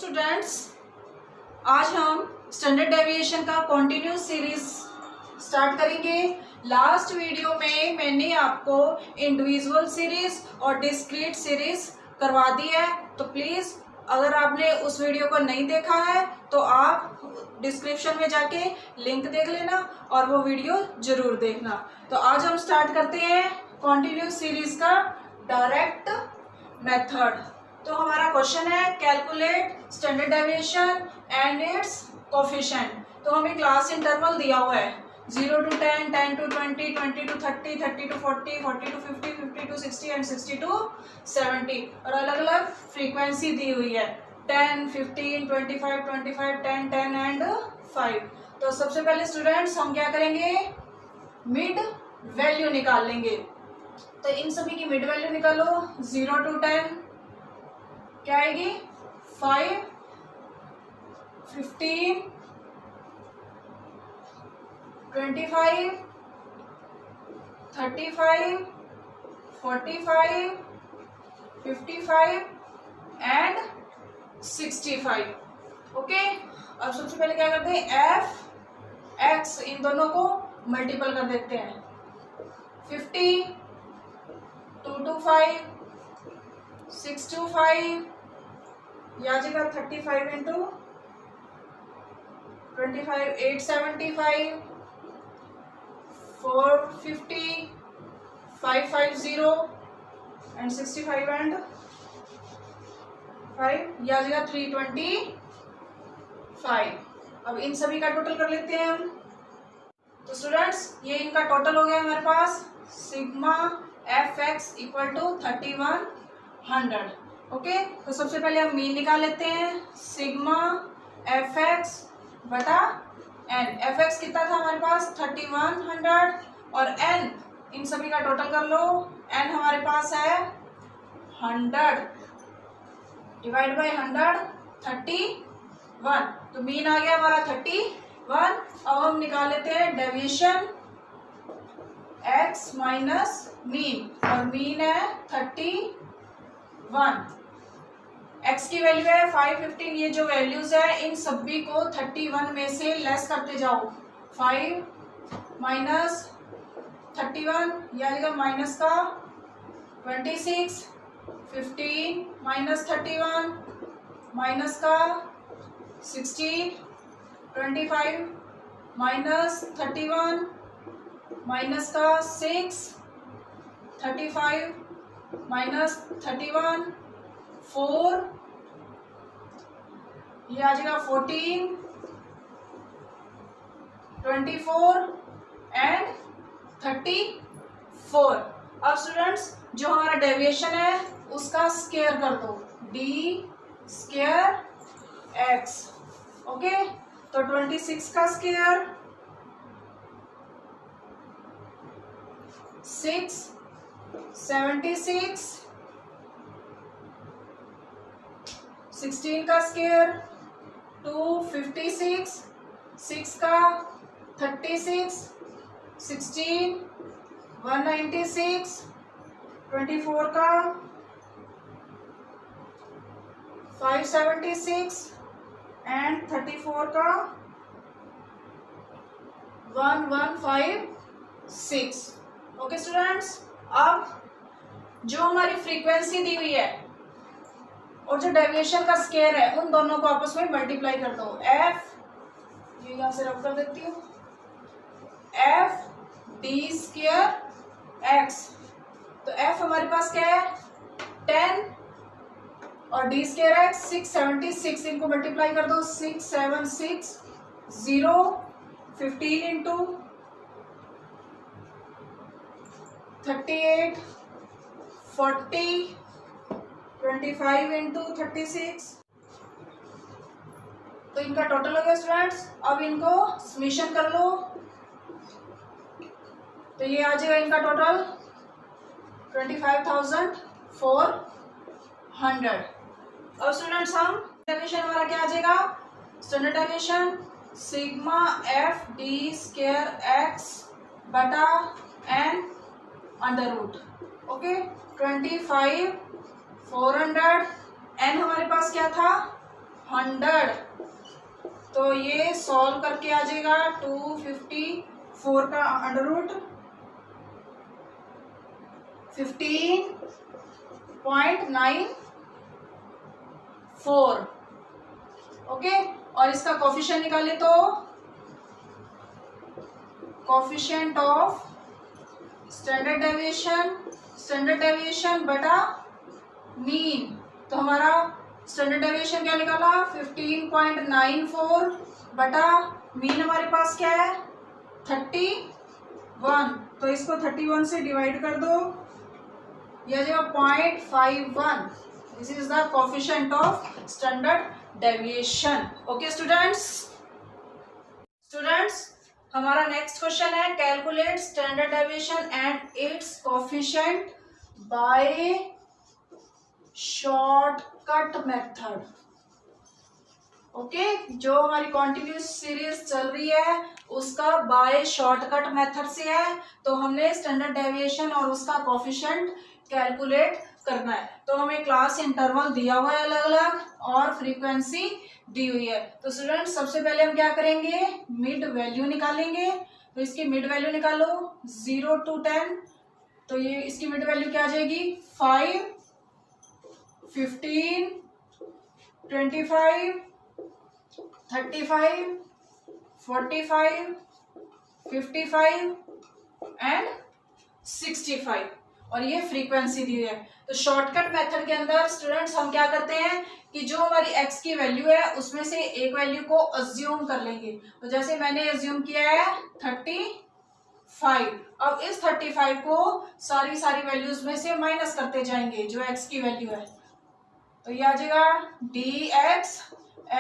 Students, आज हम standard deviation का कंटिन्यूस सीरीज स्टार्ट करेंगे। लास्ट वीडियो में मैंने आपको इंडिविजुअल सीरीज और डिस्क्रीट सीरीज करवा दी है, तो प्लीज़ अगर आपने उस वीडियो को नहीं देखा है तो आप डिस्क्रिप्शन में जाके लिंक देख लेना और वो वीडियो ज़रूर देखना। तो आज हम स्टार्ट करते हैं कंटिन्यूस सीरीज का डायरेक्ट मेथड। तो हमारा क्वेश्चन है calculate standard deviation and it's coefficient. तो हमें क्लास इंटरवल दिया हुआ है 0 to 10, 10 to 20, 20 to 30, 30 to 40, 40 to 50, 50 to 60 and 60 to 70 और अलग अलग फ्रीक्वेंसी दी हुई है 10, 15, 25, 25, 10, 10 एंड 5। तो सबसे पहले स्टूडेंट्स हम क्या करेंगे, मिड वैल्यू निकाल लेंगे। तो इन सभी की मिड वैल्यू निकालो। 0 to 10 क्या आएगी 5, 15, 25, 35, 45, 55 एंड 65। ओके, अब सबसे पहले क्या करते हैं, एफ एक्स इन दोनों को मल्टीपल कर देते हैं। 50, 2 to 5, 6 to 5, या जगह 35 इंटू 25, 875, 450, 550 एंड 65 एंड 5, या जगह 325। अब इन सभी का टोटल कर लेते हैं हम। तो स्टूडेंट्स ये इनका टोटल हो गया हमारे पास sigma F X equal to 3100। Okay, तो सबसे पहले हम मीन निकाल लेते हैं। सिग्मा एफ एक्स बटा एन। एफ एक्स कितना था हमारे पास 3100 और एन इन सभी का टोटल कर लो। एन हमारे पास है 100 डिवाइड बाई 100 31। तो मीन आ गया हमारा 31। अब हम निकाल लेते हैं डेविएशन एक्स माइनस मीन, और मीन है 31। एक्स की वैल्यू है 5, 15। ये जो वैल्यूज है इन सभी को 31 में से लेस करते जाओ। 5 माइनस 31 या जगह माइनस का 26, 15 माइनस 31 माइनस का 16, 25 माइनस 31 माइनस का 6, 35 माइनस 31, 4, ये आ जाएगा 14, 24 एंड 34। अब स्टूडेंट्स जो हमारा डेविएशन है उसका स्क्वायर कर दो, डी स्क्वायर एक्स। ओके, तो 26 का स्क्वायर 6, 76, 16 का स्क्वायर 256, 6 का 36, 16 196, 24 का 576 एंड 34 का 1156। ओके स्टूडेंट्स, अब जो हमारी फ्रीक्वेंसी दी हुई है और जो डेविएशन का स्क्वायर है उन दोनों को आपस में मल्टीप्लाई कर दो। एफ, ये यहां से रब कर देती हूँ, एफ डी स्क्वायर एक्स। तो एफ हमारे पास क्या है 10 और डी स्क्वायर एक्स 676। इनको मल्टीप्लाई कर दो। 676 0 15 इंटू 38 40 25 इंटू 36। तो इनका टोटल हो गया स्टूडेंट्स। अब इनको समेशन कर लो, तो ये आ जाएगा इनका टोटल 25,400। अब स्टूडेंट्स हम डेविएशन हमारा क्या आ जाएगा, standard deviation sigma F D square X बटा N under root. Okay, 25,400 N हमारे पास क्या था 100, तो ये सॉल्व करके आ जाएगा 254 का अंडर रूट 15.94। ओके, और इसका कोफिशिएंट निकाले तो कोफिशिएंट ऑफ स्टैंडर्ड डेविएशन बटा मीन, तो हमारा स्टैंडर्ड डेविएशन क्या निकाला 15.94 बटा मीन हमारे पास क्या है 31, तो इसको 31 से डिवाइड कर दो, यह जो 0.51, this is the coefficient of standard deviation. Okay students, हमारा नेक्स्ट क्वेश्चन है calculate standard deviation and it's coefficient by shortcut method. Okay, जो हमारी कॉन्टिन्यूस सीरीज चल रही है उसका बाय शॉर्टकट मेथड से है, तो हमने स्टैंडर्ड डेविएशन और उसका कोफिशिएंट कैलकुलेट करना है। तो हमें क्लास इंटरवल दिया हुआ है अलग अलग और फ्रीक्वेंसी दी हुई है। तो स्टूडेंट सबसे पहले हम क्या करेंगे, मिड वैल्यू निकालेंगे। तो इसकी मिड वैल्यू निकालो 0 to 10, तो ये इसकी मिड वैल्यू क्या आ जाएगी 5, 15, 25, 35, 45, 55 एंड 65, और ये फ्रीक्वेंसी दी है। तो शॉर्टकट मेथड के अंदर स्टूडेंट्स हम क्या करते हैं कि जो हमारी x की वैल्यू है उसमें से एक वैल्यू को अज्यूम कर लेंगे। तो जैसे मैंने अज्यूम किया है 35, अब इस 35 को सारी वैल्यूज में से माइनस करते जाएंगे जो x की वैल्यू है, तो ये आ जाएगा dx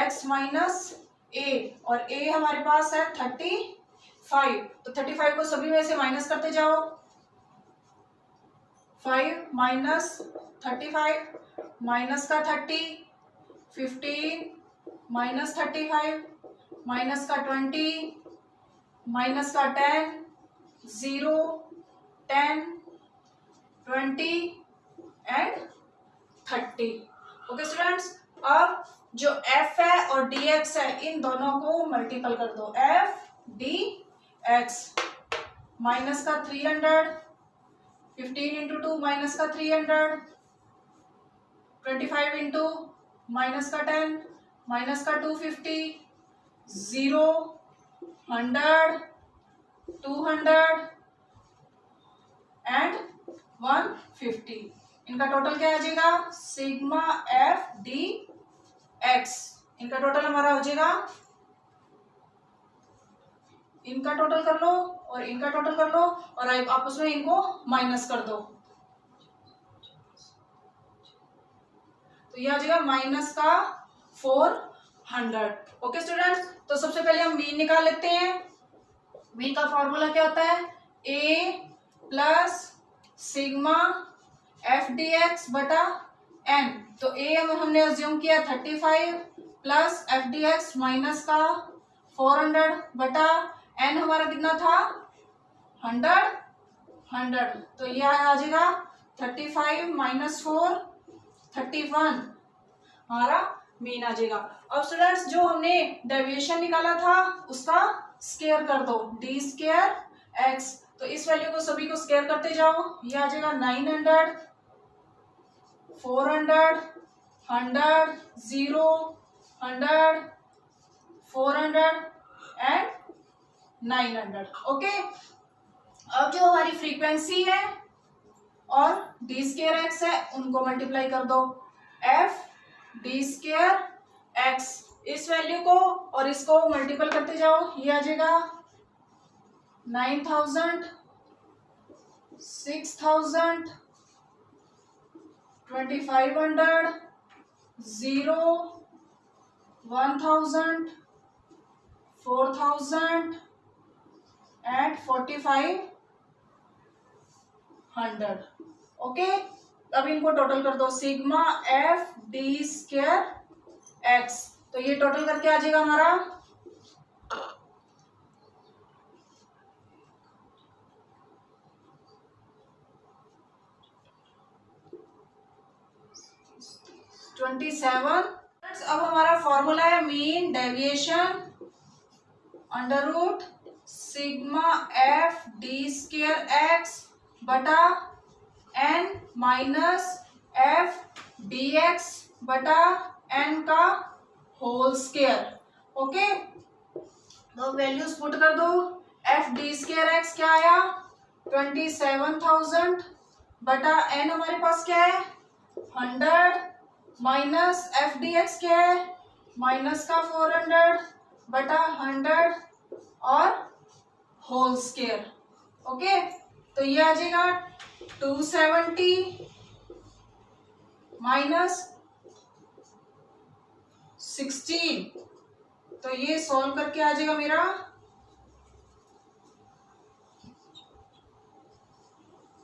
x माइनस a, और a हमारे पास है 35, तो 35 को सभी में से माइनस करते जाओ, 5 माइनस 35 माइनस का 30, 15 माइनस 35 माइनस का 20 माइनस का 10, 0, 10, 20 एंड 30। ओके स्टूडेंट्स, अब जो f है और dx है इन दोनों को मल्टीपल कर दो, f dx माइनस का 300, 15 इंटू 2 माइनस का 300, 25 इंटू माइनस का 10 माइनस का 250, 0, 100, 200 एंड 150। इनका टोटल क्या आ जाएगा सिग्मा एफ डी एक्स, इनका टोटल हमारा हो जाएगा, इनका टोटल कर लो और इनका टोटल कर लो और आपस में इनको माइनस कर दो, तो ये आ जाएगा माइनस का 400। ओके स्टूडेंट्स, तो सबसे पहले हम मीन निकाल लेते हैं। मीन का फॉर्मूला क्या होता है a plus sigma F D X बटा n, तो a हमने अज्यूम किया 35 plus F D X minus का 400 बटा n हमारा कितना था 100, तो यह आ जाएगा 35 माइनस 4, 31 हमारा मीन आ जाएगा। अब स्टूडेंट्स जो हमने डेविएशन निकाला था उसका स्क्वायर कर दो, डी स्क्वायर एक्स, तो इस वैल्यू को सभी को स्क्वायर करते जाओ, ये आ जाएगा 900, 400, 100, 0, 100, 400 एंड 900। ओके, अब जो हमारी फ्रीक्वेंसी है और डी स्क्वायर एक्स है उनको मल्टीप्लाई कर दो, एफ डी स्क्वायर एक्स, इस वैल्यू को और इसको मल्टीपल करते जाओ, ये आ जाएगा 9000, 6000, 2500, 0, 1000, 4000 एंड 4500। ओके, अब इनको टोटल कर दो, sigma F D square x, तो ये टोटल करके आ जाएगा हमारा 27। अब हमारा फॉर्मूला है mean deviation under root sigma F D square X बटा N minus F D X बटा एन का होल स्क्वायर। ओके, तो वैल्यूज पुट कर दो। एफ डी स्क्वायर एक्स क्या आया 27,000 बटा एन हमारे पास क्या है 100 माइनस एफ डी एक्स क्या है माइनस का 400 बटा 100 और होल स्क्वायर। ओके, तो ये आ जाएगा 270 माइनस 16, तो ये सॉल्व करके आ जाएगा मेरा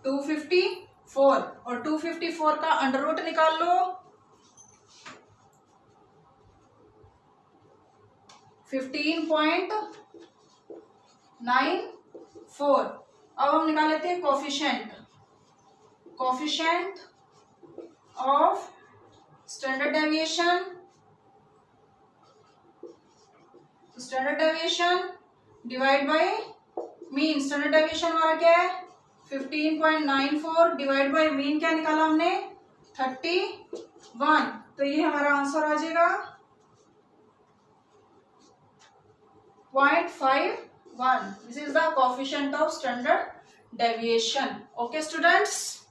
254 और 254 का अंडर रूट निकाल लो 15.94। अब हम निकाल लेते हैं coefficient of standard deviation divide by mean. Standard deviation हमारा क्या है 15.94 डिवाइड बाय मीन क्या निकाला हमने 31, तो ये हमारा आंसर आ जाएगा 0.51। This is the coefficient of standard deviation. Okay students,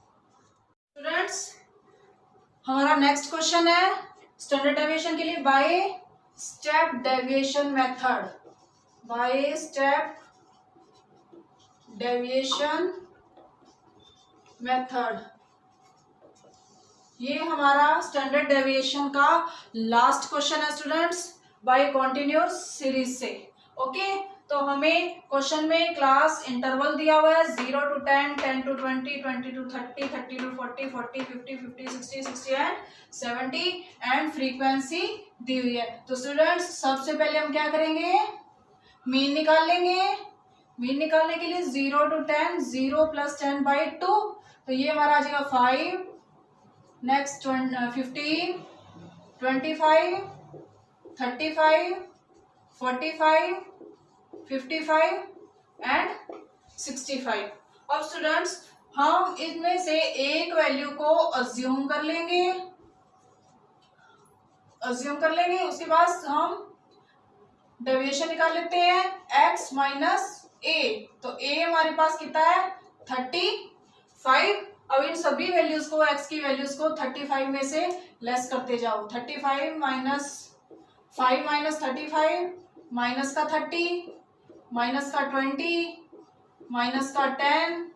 हमारा नेक्स्ट क्वेश्चन है स्टैंडर्ड डेविएशन के लिए by step deviation method. By step deviation method, ये हमारा स्टैंडर्ड डेविएशन का लास्ट क्वेश्चन है स्टूडेंट्स बाय कंटिन्यूअस सीरीज से। ओके, तो हमें क्वेश्चन में क्लास इंटरवल दिया हुआ है 0 to 10, 10 to 20, 20 to 30, 30 to 40, 40, 50, 50, 60, 60 and 70 and frequency दी हुई है। तो स्टूडेंट्स सबसे पहले हम क्या करेंगे मीन निकाल लेंगे। मीन निकालने के लिए 0 to 10, 0 plus 10/2, तो ये हमारा आ जाएगा 5, नेक्स्ट 15, 25, 35, 45, 55 एंड 65। अब स्टूडेंट्स हम इनमें से एक वैल्यू को अज्यूम कर लेंगे, उसके बाद हम डेविएशन निकाल लेते हैं x माइनस a, तो a हमारे पास कितना है 35। अब इन सभी वैल्यूज को x की वैल्यूज को 35 में से लेस करते जाओ। 35 माइनस 5 माइनस 35 माइनस का 30 माइनस का 20 माइनस का 10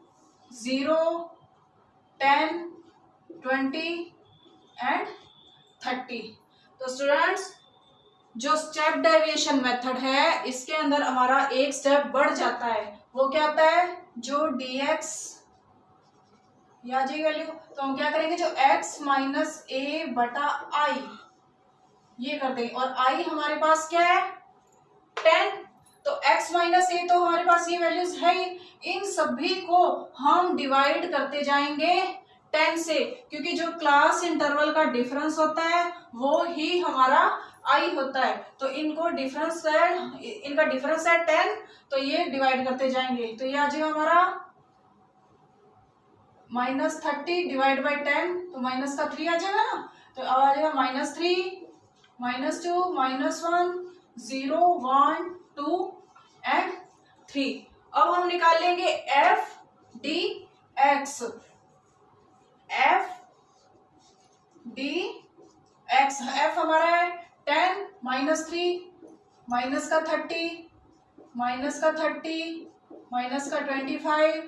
0 10 20 एंड 30। तो स्टूडेंट्स जो स्टेप डेविएशन मेथड है इसके अंदर हमारा एक स्टेप बढ़ जाता है, वो क्या आता है जो dx या जी वैल्यू, तो हम क्या करेंगे जो x माइनस ए बटा आई ये कर देंगे और i हमारे पास क्या है 10, तो x माइनस ए तो हमारे पास ये वैल्यूज है ही, इन सभी को हम डिवाइड करते जाएंगे 10 से, क्योंकि जो क्लास इंटरवल का डिफरेंस होता है वो ही हमारा i होता है। तो इनको डिफरेंस है, इनका डिफरेंस है 10, तो ये डिवाइड करते जाएंगे, तो ये आ जाएगा हमारा -30 डिवाइड बाई 10, तो माइनस का 3 आ जाएगा ना, तो अब आ जाएगा -3 -2 -1 0 1 2 एंड 3। अब हम निकाल लेंगे एफ डी एक्स, एफ हमारा है 10 -3 माइनस का 30 माइनस का 30 माइनस का 25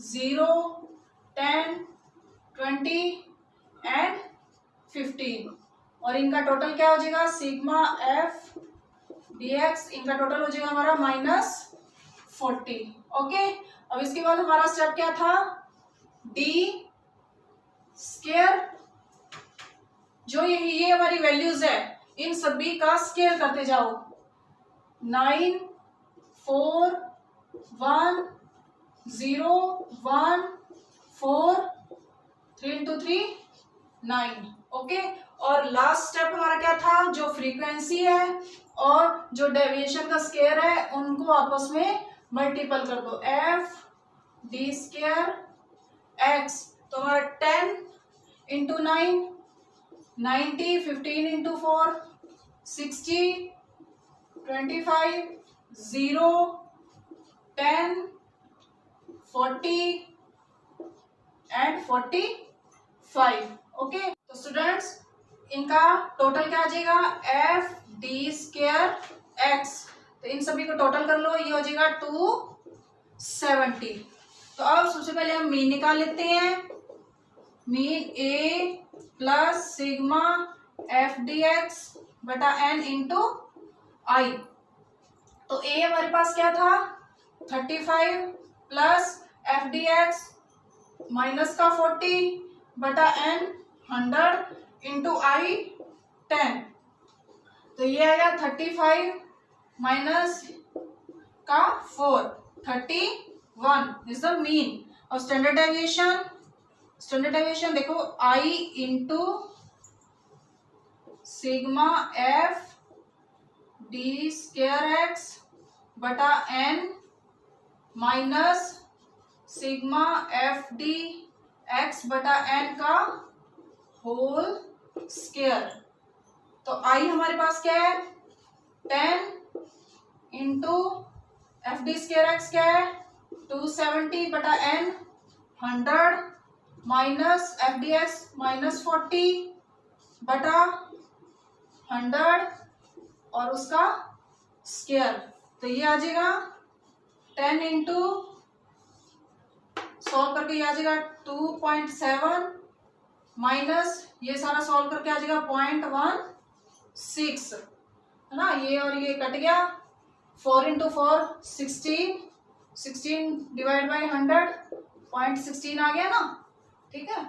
0 10 20 एंड 15, और इनका टोटल क्या हो जाएगा सिग्मा एफ dx, इनका टोटल हो जाएगा हमारा -40। ओके, अब इसके बाद हमारा स्टेप क्या था डी स्क्वायर, जो ये हमारी वैल्यूज है इन सभी का स्क्वायर करते जाओ 9 4 1 0 1 4 3 into 3 9। ओके, और लास्ट स्टेप हमारा क्या था, जो फ्रीक्वेंसी है और जो डेविएशन का स्केयर है उनको आपस में मल्टीपल कर दो, एफ डी स्केयर एक्स। तो हमारा 10 इंटू 9 90, 15 इंटू 4 60, 25 0 10 40 एंड 45। ओके, तो स्टूडेंट्स इनका टोटल क्या आ जाएगा, एफ डी स्केयर एक्स। तो इन सभी को टोटल कर लो, ये हो जाएगा 270। तो अब सबसे पहले हम मीन निकाल लेते हैं। Mean A plus sigma F D X बटा एन इंटू आई। तो ए हमारे पास क्या था 35 plus F D X minus का 40 बटा एन 100 इंटू आई 10। तो ये आएगा 35 माइनस का 4 31 इज द मीन। और स्टैंडर्ड डेविएशन देखो I into sigma F D square X बटा N minus sigma F D X बटा एन का होल स्केयर। तो आई हमारे पास क्या है 10 into F D square X क्या है 270 बटा N 100 minus F D X minus 40 बटा 100 और उसका स्केयर। तो ये आ जाएगा 10 इंटू सॉल्व करके ये आ जाएगा 2.7 माइनस ये सारा सॉल्व करके आ जाएगा 0.16 है ना, ये और ये कट गया। 4 इंटू 4 16 डिवाइड बाई 100 0.16 आ गया ना, ठीक है।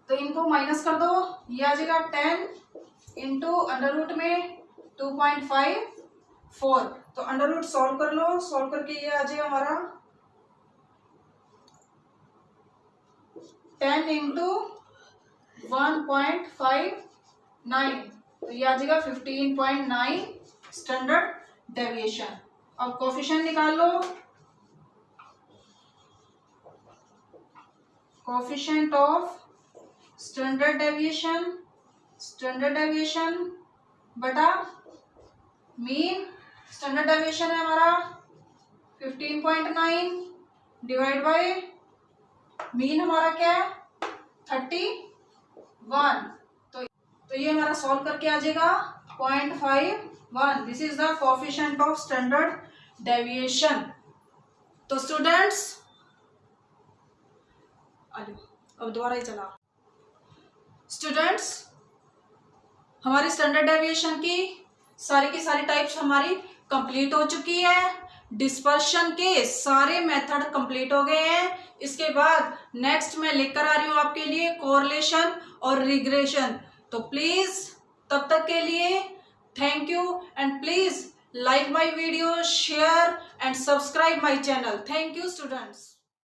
तो इनको माइनस कर दो, ये आ जाएगा 10 इंटू अंडर रूट में 2.54। तो अंडर रूट सॉल्व कर लो, सॉल्व करके ये आ जाएगा हमारा 10 इंटू 1.59। तो ये आ जाएगा 15.9 स्टैंडर्ड डेविएशन। अब कोफिशिएंट निकाल लो, कोफिशिएंट ऑफ स्टैंडर्ड डेविएशन बटा मीन। स्टैंडर्ड डेविएशन है हमारा 15.9 डिवाइड बाय मीन हमारा क्या है 31। तो ये हमारा सॉल्व करके आ जाएगा 0.51। This is the coefficient of standard deviation. तो स्टूडेंट्स अब दोबारा ही चला। स्टूडेंट्स हमारी स्टैंडर्ड डेविएशन की सारी टाइप्स हमारी कंप्लीट हो चुकी है। डिस्पर्शन के सारे मेथड कंप्लीट हो गए हैं। इसके बाद नेक्स्ट मैं लेकर आ रही हूँ आपके लिए कोरिलेशन और रिग्रेशन। तो प्लीज तब तक के लिए thank you and please like my video, share and subscribe my channel. Thank you students.